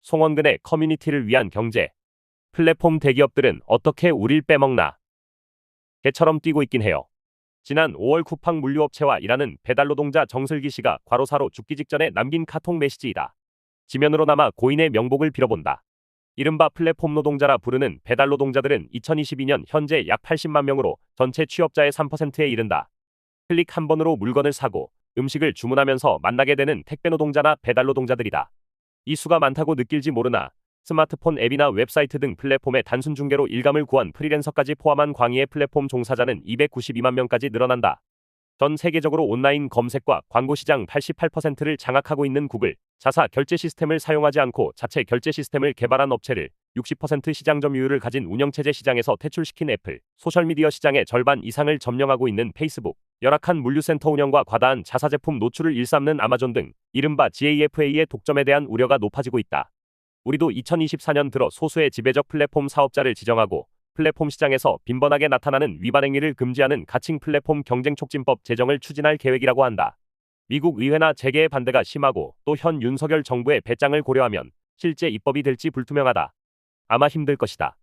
송원근의 커뮤니티를 위한 경제. 플랫폼 대기업들은 어떻게 우릴 빼먹나? 개처럼 뛰고 있긴 해요. 지난 5월 쿠팡 물류업체와 일하는 배달노동자 정슬기 씨가 과로사로 죽기 직전에 남긴 카톡 메시지이다. 지면으로나마 고인의 명복을 빌어본다. 이른바 플랫폼 노동자라 부르는 배달노동자들은 2022년 현재 약 80만 명으로 전체 취업자의 3%에 이른다. 클릭 한 번으로 물건을 사고 음식을 주문하면서 만나게 되는 택배노동자나 배달노동자들이다. 이 수가 많다고 느낄지 모르나 스마트폰 앱이나 웹사이트 등 플랫폼의 단순 중개로 일감을 구한 프리랜서까지 포함한 광의의 플랫폼 종사자는 292만 명까지 늘어난다. 전 세계적으로 온라인 검색과 광고 시장 88%를 장악하고 있는 구글, 자사 결제 시스템을 사용하지 않고 자체 결제 시스템을 개발한 업체를 60% 시장 점유율을 가진 운영체제 시장에서 퇴출시킨 애플, 소셜미디어 시장의 절반 이상을 점령하고 있는 페이스북, 열악한 물류센터 운영과 과다한 자사 제품 노출을 일삼는 아마존 등 이른바 GAFA의 독점에 대한 우려가 높아지고 있다. 우리도 2024년 들어 소수의 지배적 플랫폼 사업자를 지정하고 플랫폼 시장에서 빈번하게 나타나는 위반 행위를 금지하는 가칭 플랫폼 경쟁 촉진법 제정을 추진할 계획이라고 한다. 미국 의회나 재계의 반대가 심하고 또 현 윤석열 정부의 배짱을 고려하면 실제 입법이 될지 불투명하다. 아마 힘들 것이다.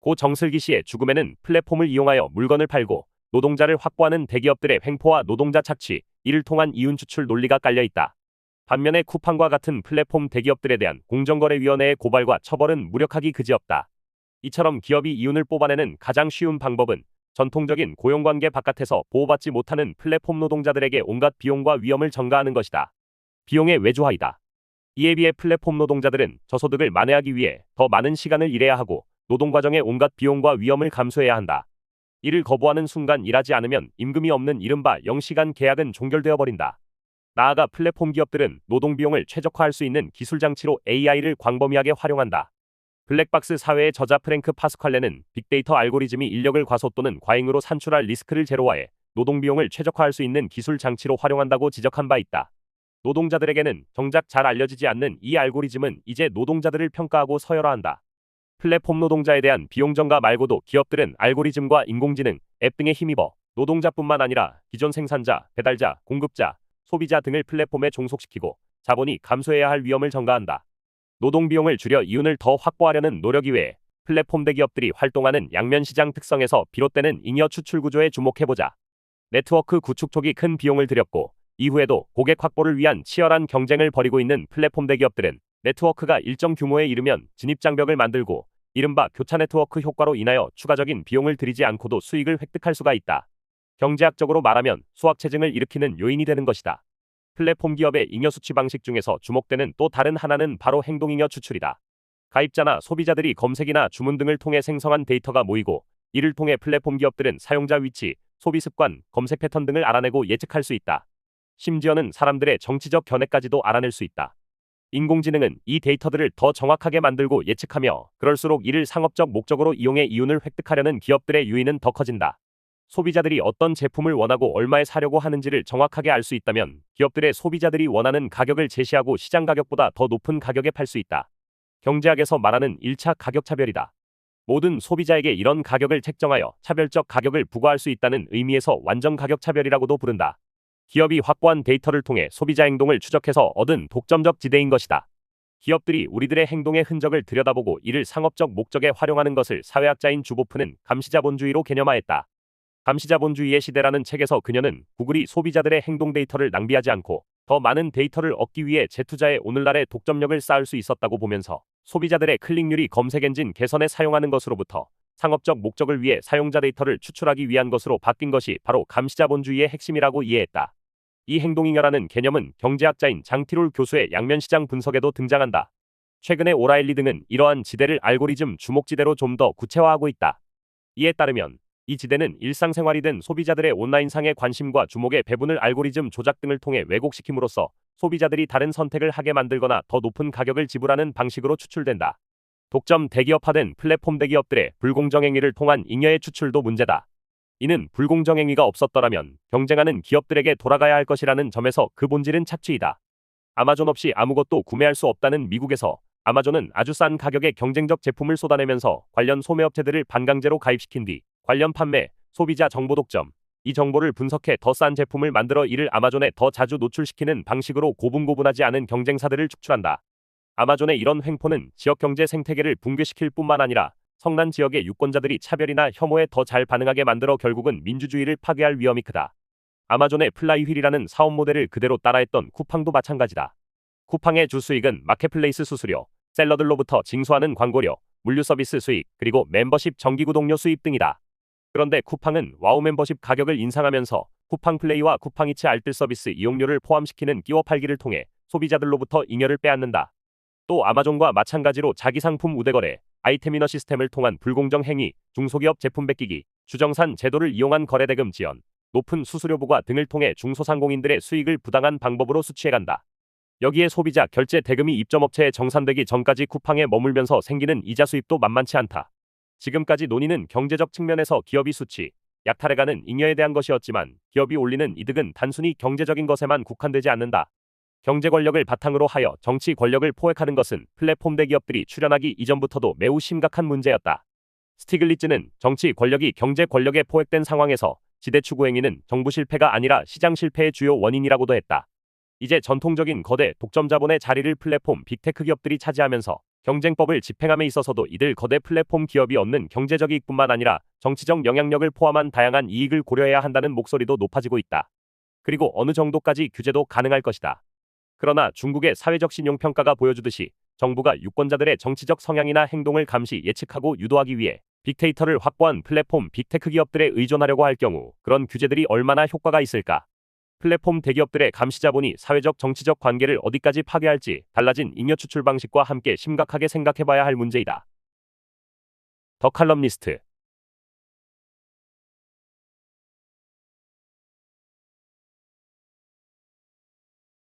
고 정슬기 씨의 죽음에는 플랫폼을 이용하여 물건을 팔고 노동자를 확보하는 대기업들의 횡포와 노동자 착취, 이를 통한 이윤 추출 논리가 깔려 있다. 반면에 쿠팡과 같은 플랫폼 대기업들에 대한 공정거래위원회의 고발과 처벌은 무력하기 그지없다. 이처럼 기업이 이윤을 뽑아내는 가장 쉬운 방법은 전통적인 고용관계 바깥에서 보호받지 못하는 플랫폼 노동자들에게 온갖 비용과 위험을 전가하는 것이다. 비용의 외주화이다. 이에 비해 플랫폼 노동자들은 저소득을 만회하기 위해 더 많은 시간을 일해야 하고 노동과정의 온갖 비용과 위험을 감수해야 한다. 이를 거부하는 순간 일하지 않으면 임금이 없는 이른바 0시간 계약은 종결되어 버린다. 나아가 플랫폼 기업들은 노동비용을 최적화할 수 있는 기술장치로 AI를 광범위하게 활용한다. 블랙박스 사회의 저자 프랭크 파스칼레는 빅데이터 알고리즘이 인력을 과소 또는 과잉으로 산출할 리스크를 제로화해 노동비용을 최적화할 수 있는 기술 장치로 활용한다고 지적한 바 있다. 노동자들에게는 정작 잘 알려지지 않는 이 알고리즘은 이제 노동자들을 평가하고 서열화한다. 플랫폼 노동자에 대한 비용 전가 말고도 기업들은 알고리즘과 인공지능, 앱 등에 힘입어 노동자뿐만 아니라 기존 생산자, 배달자, 공급자, 소비자 등을 플랫폼에 종속시키고 자본이 감소해야 할 위험을 전가한다. 노동비용을 줄여 이윤을 더 확보하려는 노력 이외에 플랫폼 대기업들이 활동하는 양면시장 특성에서 비롯되는 잉여 추출 구조에 주목해보자. 네트워크 구축 초기 큰 비용을 들였고 이후에도 고객 확보를 위한 치열한 경쟁을 벌이고 있는 플랫폼 대기업들은 네트워크가 일정 규모에 이르면 진입장벽을 만들고 이른바 교차 네트워크 효과로 인하여 추가적인 비용을 들이지 않고도 수익을 획득할 수가 있다. 경제학적으로 말하면 수학체증을 일으키는 요인이 되는 것이다. 플랫폼 기업의 잉여 수치 방식 중에서 주목되는 또 다른 하나는 바로 행동잉여 추출이다. 가입자나 소비자들이 검색이나 주문 등을 통해 생성한 데이터가 모이고 이를 통해 플랫폼 기업들은 사용자 위치, 소비 습관, 검색 패턴 등을 알아내고 예측할 수 있다. 심지어는 사람들의 정치적 견해까지도 알아낼 수 있다. 인공지능은 이 데이터들을 더 정확하게 만들고 예측하며 그럴수록 이를 상업적 목적으로 이용해 이윤을 획득하려는 기업들의 유인은 더 커진다. 소비자들이 어떤 제품을 원하고 얼마에 사려고 하는지를 정확하게 알 수 있다면 기업들의 소비자들이 원하는 가격을 제시하고 시장 가격보다 더 높은 가격에 팔 수 있다. 경제학에서 말하는 1차 가격 차별이다. 모든 소비자에게 이런 가격을 책정하여 차별적 가격을 부과할 수 있다는 의미에서 완전 가격 차별이라고도 부른다. 기업이 확보한 데이터를 통해 소비자 행동을 추적해서 얻은 독점적 지대인 것이다. 기업들이 우리들의 행동의 흔적을 들여다보고 이를 상업적 목적에 활용하는 것을 사회학자인 주보프는 감시자본주의로 개념화했다. 감시자본주의의 시대라는 책에서 그녀는 구글이 소비자들의 행동 데이터를 낭비하지 않고 더 많은 데이터를 얻기 위해 재투자해 오늘날의 독점력을 쌓을 수 있었다고 보면서 소비자들의 클릭률이 검색 엔진 개선에 사용하는 것으로부터 상업적 목적을 위해 사용자 데이터를 추출하기 위한 것으로 바뀐 것이 바로 감시자본주의의 핵심이라고 이해했다. 이 행동잉여라는 개념은 경제학자인 장티롤 교수의 양면시장 분석에도 등장한다. 최근에 오라일리 등은 이러한 지대를 알고리즘 주목지대로 좀 더 구체화하고 있다. 이에 따르면 이 지대는 일상생활이 된 소비자들의 온라인상의 관심과 주목의 배분을 알고리즘 조작 등을 통해 왜곡시킴으로써 소비자들이 다른 선택을 하게 만들거나 더 높은 가격을 지불하는 방식으로 추출된다. 독점 대기업화된 플랫폼 대기업들의 불공정행위를 통한 잉여의 추출도 문제다. 이는 불공정행위가 없었더라면 경쟁하는 기업들에게 돌아가야 할 것이라는 점에서 그 본질은 착취이다. 아마존 없이 아무것도 구매할 수 없다는 미국에서 아마존은 아주 싼 가격에 경쟁적 제품을 쏟아내면서 관련 소매업체들을 반강제로 가입시킨 뒤 관련 판매, 소비자 정보 독점, 이 정보를 분석해 더 싼 제품을 만들어 이를 아마존에 더 자주 노출시키는 방식으로 고분고분하지 않은 경쟁사들을 축출한다. 아마존의 이런 횡포는 지역 경제 생태계를 붕괴시킬 뿐만 아니라 성난 지역의 유권자들이 차별이나 혐오에 더 잘 반응하게 만들어 결국은 민주주의를 파괴할 위험이 크다. 아마존의 플라이휠이라는 사업 모델을 그대로 따라했던 쿠팡도 마찬가지다. 쿠팡의 주 수익은 마켓플레이스 수수료, 셀러들로부터 징수하는 광고료, 물류 서비스 수익, 그리고 멤버십 정기 구독료 수입 등이다. 그런데 쿠팡은 와우 멤버십 가격을 인상하면서 쿠팡 플레이와 쿠팡이츠 알뜰 서비스 이용료를 포함시키는 끼워 팔기를 통해 소비자들로부터 잉여를 빼앗는다. 또 아마존과 마찬가지로 자기 상품 우대거래, 아이템 이너 시스템을 통한 불공정 행위, 중소기업 제품 베끼기, 주정산 제도를 이용한 거래대금 지연, 높은 수수료 부과 등을 통해 중소상공인들의 수익을 부당한 방법으로 수취해간다. 여기에 소비자 결제 대금이 입점업체에 정산되기 전까지 쿠팡에 머물면서 생기는 이자 수입도 만만치 않다. 지금까지 논의는 경제적 측면에서 기업이 수취, 약탈해가는 잉여에 대한 것이었지만 기업이 올리는 이득은 단순히 경제적인 것에만 국한되지 않는다. 경제 권력을 바탕으로 하여 정치 권력을 포획하는 것은 플랫폼 대기업들이 출현하기 이전부터도 매우 심각한 문제였다. 스티글리츠는 정치 권력이 경제 권력에 포획된 상황에서 지대 추구 행위는 정부 실패가 아니라 시장 실패의 주요 원인이라고도 했다. 이제 전통적인 거대 독점 자본의 자리를 플랫폼 빅테크 기업들이 차지하면서 경쟁법을 집행함에 있어서도 이들 거대 플랫폼 기업이 얻는 경제적 이익뿐만 아니라 정치적 영향력을 포함한 다양한 이익을 고려해야 한다는 목소리도 높아지고 있다. 그리고 어느 정도까지 규제도 가능할 것이다. 그러나 중국의 사회적 신용평가가 보여주듯이 정부가 유권자들의 정치적 성향이나 행동을 감시 예측하고 유도하기 위해 빅데이터를 확보한 플랫폼 빅테크 기업들에 의존하려고 할 경우 그런 규제들이 얼마나 효과가 있을까? 플랫폼 대기업들의 감시 자본이 사회적 정치적 관계를 어디까지 파괴할지 달라진 잉여 추출 방식과 함께 심각하게 생각해봐야 할 문제이다. 더 칼럼니스트